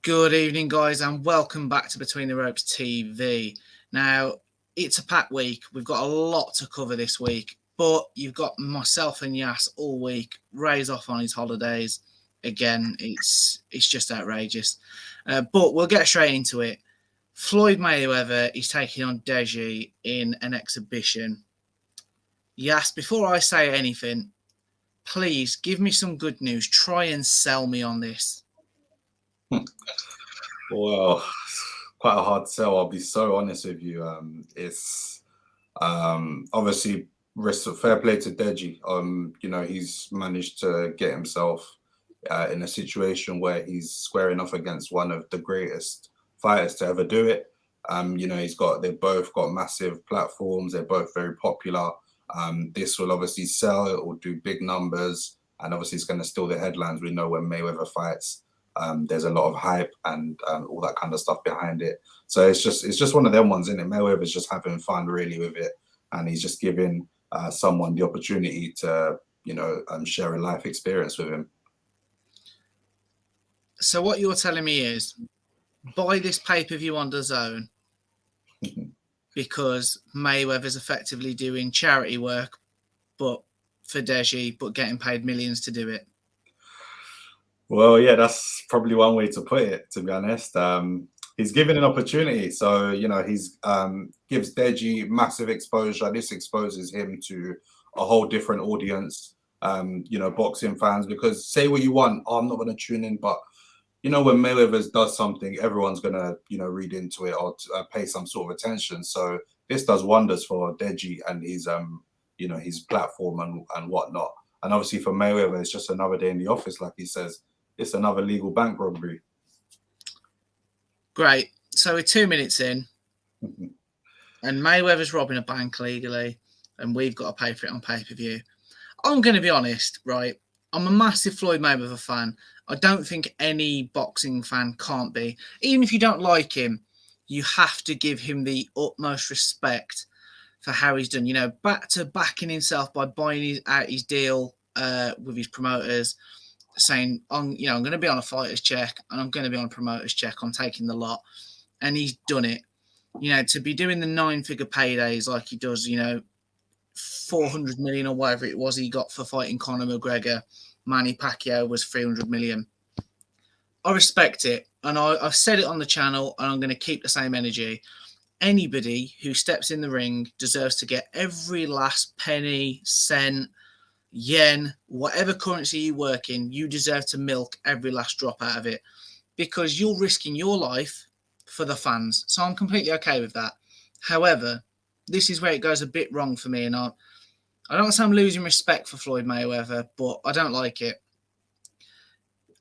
Good evening, guys, and welcome back to Between the Ropes TV. Now, it's a packed week. We've got a lot to cover this week, but you've got myself and Yas all week. Ray's off on his holidays. Again, it's just outrageous. But we'll get straight into it. Floyd Mayweather is taking on Deji in an exhibition. Yas, before I say anything, please give me some good news. Try and sell me on this. Well, quite a hard sell. I'll be so honest with you. It's obviously fair play to Deji. He's managed to get himself in a situation where he's squaring off against one of the greatest fighters to ever do it. They've both got massive platforms. They're both very popular. This will obviously sell. It will do big numbers, and obviously it's going to steal the headlines. We know when Mayweather fights. There's a lot of hype and all that kind of stuff behind it. So it's just one of them ones, isn't it? Mayweather's just having fun really with it, and he's just giving someone the opportunity to share a life experience with him. So what you're telling me is, buy this pay-per-view on DAZN because Mayweather's effectively doing charity work, but for Deji, but getting paid millions to do it. Well, yeah, that's probably one way to put it, to be honest. He's given an opportunity. So, he's gives Deji massive exposure. This exposes him to a whole different audience, boxing fans, because say what you want, I'm not going to tune in. But, when Mayweather does something, everyone's going to, read into it or pay some sort of attention. So this does wonders for Deji and his platform and whatnot. And obviously for Mayweather, it's just another day in the office, like he says. It's another legal bank robbery. Great. So we're 2 minutes in, and Mayweather's robbing a bank legally, and we've got to pay for it on pay-per-view. I'm going to be honest, right? I'm a massive Floyd Mayweather fan. I don't think any boxing fan can't be. Even if you don't like him, you have to give him the utmost respect for how he's done. Back to backing himself by buying out his deal with his promoters, saying, I'm going to be on a fighter's check and I'm going to be on a promoter's check. I'm taking the lot. And he's done it. To be doing the 9-figure paydays like he does, 400 million or whatever it was he got for fighting Conor McGregor. Manny Pacquiao was 300 million. I respect it. And I've said it on the channel, and I'm going to keep the same energy. Anybody who steps in the ring deserves to get every last penny, cent, yen, whatever currency you work in, you deserve to milk every last drop out of it because you're risking your life for the fans. So I'm completely okay with that. However, this is where it goes a bit wrong for me, and I don't want to say I'm losing respect for Floyd Mayweather, but I don't like it.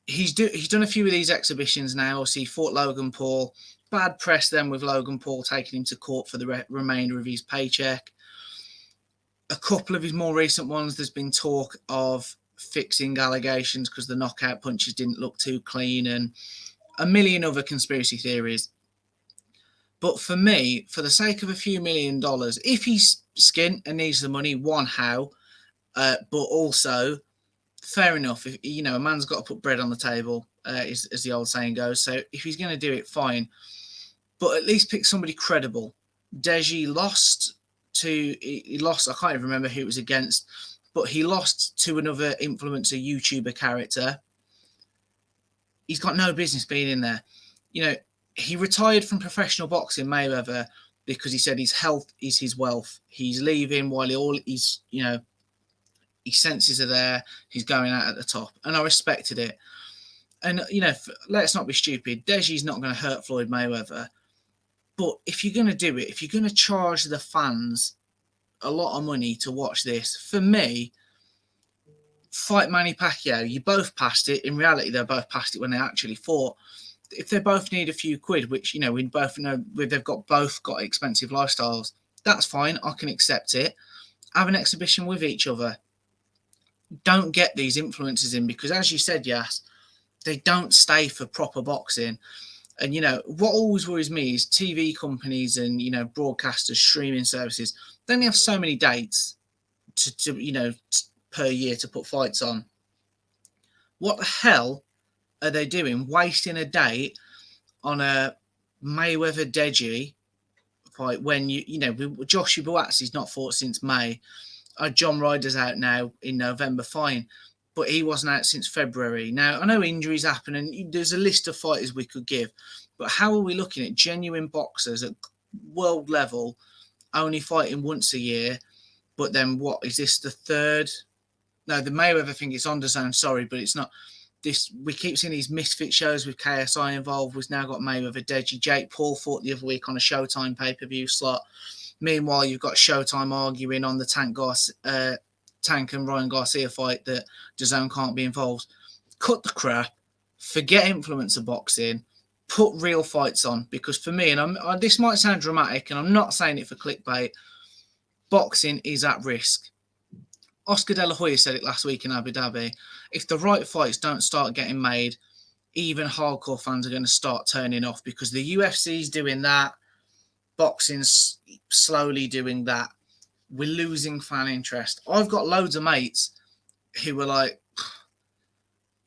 He's done a few of these exhibitions now. So he fought Logan Paul. Bad press then with Logan Paul taking him to court for the remainder of his paycheck. A couple of his more recent ones, there's been talk of fixing allegations because the knockout punches didn't look too clean and a million other conspiracy theories. But for me, for the sake of a few $1 million, if he's skint and needs the money, how? But also, fair enough. If a man's got to put bread on the table, as the old saying goes. So if he's going to do it, fine. But at least pick somebody credible. Deji lost. I can't even remember who it was against, but he lost to another influencer YouTuber character. He's got no business being in there. He retired from professional boxing, Mayweather, because he said his health is his wealth. He's leaving while his senses are there. He's going out at the top, and I respected it. And let's not be stupid. Deji's not going to hurt Floyd Mayweather. But if you're going to do it, if you're going to charge the fans a lot of money to watch this, for me, fight Manny Pacquiao. You both passed it. In reality, they both passed it when they actually fought. If they both need a few quid, which, we both know they've both got expensive lifestyles, that's fine. I can accept it. Have an exhibition with each other. Don't get these influencers in because, as you said, Yas, they don't stay for proper boxing. And, what always worries me is TV companies and, broadcasters, streaming services, they only have so many dates to per year to put fights on. What the hell are they doing? Wasting a date on a Mayweather Deji fight when Joshua Buatsi's not fought since May. John Ryder's out now in November, fine, but he wasn't out since February. Now, I know injuries happen and there's a list of fighters we could give, but how are we looking at genuine boxers at world level only fighting once a year? But then what is this, the third? No, the Mayweather thing is on DAZN, sorry, but it's not. This, we keep seeing these misfit shows with KSI involved. We've now got Mayweather Deji. Jake Paul fought the other week on a Showtime pay-per-view slot. Meanwhile, you've got Showtime arguing on the Tank and Ryan Garcia fight that DAZN can't be involved. Cut the crap. Forget influencer boxing. Put real fights on. Because for me, and this might sound dramatic, and I'm not saying it for clickbait, boxing is at risk. Oscar De La Hoya said it last week in Abu Dhabi. If the right fights don't start getting made, even hardcore fans are going to start turning off because the UFC's doing that. Boxing's slowly doing that. We're losing fan interest. I've got loads of mates who were like,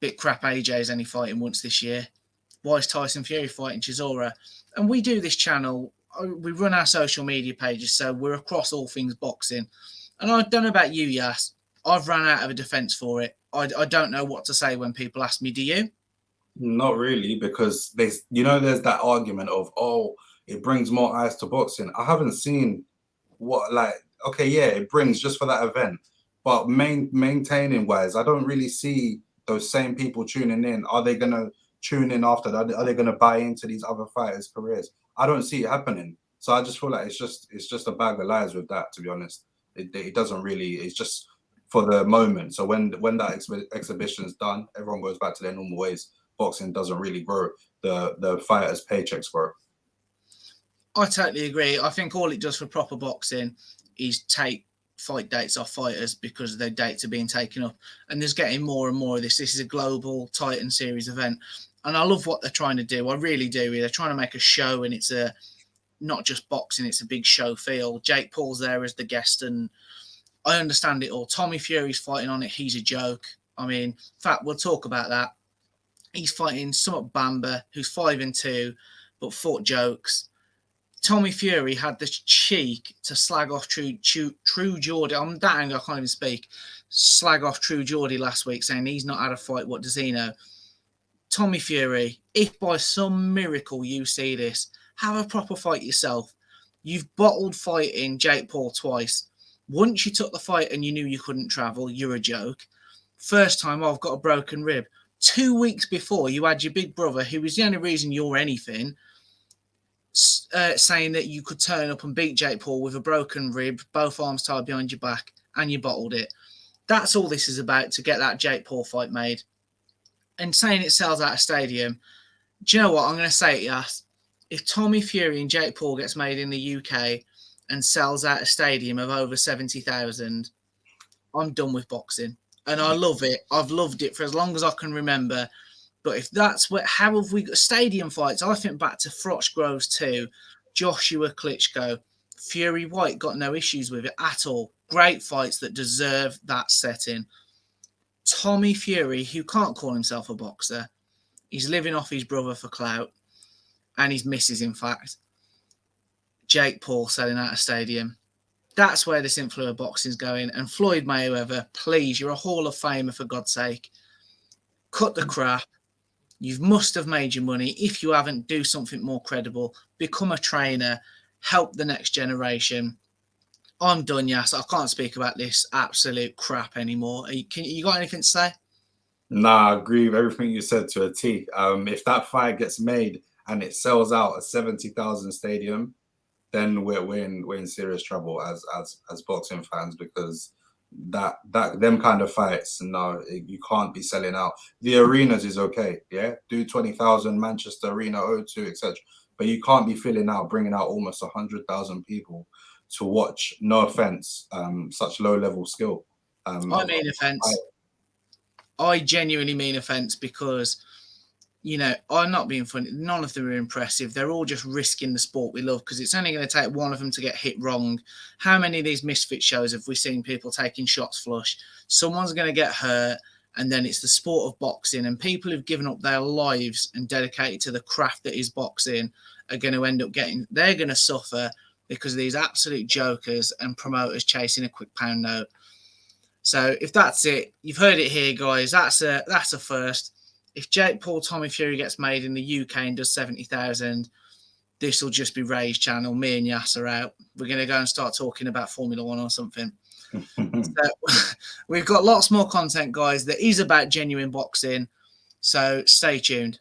bit crap AJ's only fighting once this year. Why is Tyson Fury fighting Chisora? And we do this channel. We run our social media pages, so we're across all things boxing. And I don't know about you, Yas. I've run out of a defense for it. I don't know what to say when people ask me, do you? Not really, because there's that argument of, oh, it brings more eyes to boxing. I haven't seen okay, yeah, it brings just for that event. But maintaining wise, I don't really see those same people tuning in. Are they going to tune in after that? Are they going to buy into these other fighters' careers? I don't see it happening. So I just feel like it's just a bag of lies with that, to be honest. It doesn't really, it's just for the moment. So when that exhibition is done, everyone goes back to their normal ways. Boxing doesn't really grow. The fighters' paychecks grow. I totally agree. I think all it does for proper boxing is take fight dates off fighters because their dates are being taken up. And there's getting more and more of this. This is a global Titan Series event. And I love what they're trying to do. I really do. They're trying to make a show, and it's not just boxing, it's a big show feel. Jake Paul's there as the guest, and I understand it all. Tommy Fury's fighting on it. He's a joke. I mean, in fact, we'll talk about that. He's fighting Summit Bamba, who's 5-2, but fought jokes. Tommy Fury had the cheek to slag off True Geordie. I'm that angry, I can't even speak. Slag off True Geordie last week, saying he's not had a fight. What does he know? Tommy Fury, if by some miracle you see this, have a proper fight yourself. You've bottled fighting Jake Paul twice. Once you took the fight and you knew you couldn't travel, you're a joke. First time, I've got a broken rib. 2 weeks before, you had your big brother, who was the only reason you're anything, saying that you could turn up and beat Jake Paul with a broken rib, both arms tied behind your back, and you bottled it. That's all this is about, to get that Jake Paul fight made. And saying it sells out a stadium, do you know what? I'm going to say it, yes. If Tommy Fury and Jake Paul gets made in the UK and sells out a stadium of over 70,000, I'm done with boxing. And I love it. I've loved it for as long as I can remember. But if that's how have we got stadium fights? I think back to Froch Groves 2, Joshua Klitschko, Fury White got no issues with it at all. Great fights that deserve that setting. Tommy Fury, who can't call himself a boxer, he's living off his brother for clout, and his missus, in fact. Jake Paul selling out a stadium. That's where this influencer boxing is going. And Floyd Mayweather, please, you're a Hall of Famer, for God's sake. Cut the crap. You must have made your money. If you haven't, do something more credible. Become a trainer. Help the next generation. I'm done, Yas. I can't speak about this absolute crap anymore. You got anything to say? Nah, I agree with everything you said to a T. If that fight gets made and it sells out a 70,000 stadium, then we're in serious trouble as boxing fans, because that them kind of fights, no, you can't be selling out. The arenas is okay, yeah, do 20,000, Manchester Arena, O2, etc. But you can't be filling out, bringing out almost 100,000 people to watch. No offense, such low level skill. I mean offense. I genuinely mean offense, because, you know, I'm not being funny. None of them are impressive. They're all just risking the sport we love, because it's only going to take one of them to get hit wrong. How many of these misfit shows have we seen people taking shots flush? Someone's going to get hurt. and then it's the sport of boxing, and people who've given up their lives and dedicated to the craft that is boxing are going to end up they're going to suffer because of these absolute jokers and promoters chasing a quick pound note. So if that's it, you've heard it here, guys. That's a first. If Jake Paul Tommy Fury gets made in the UK and does 70,000, this will just be Ray's channel. Me and Yas are out. We're going to go and start talking about Formula One or something. So, we've got lots more content, guys, that is about genuine boxing. So stay tuned.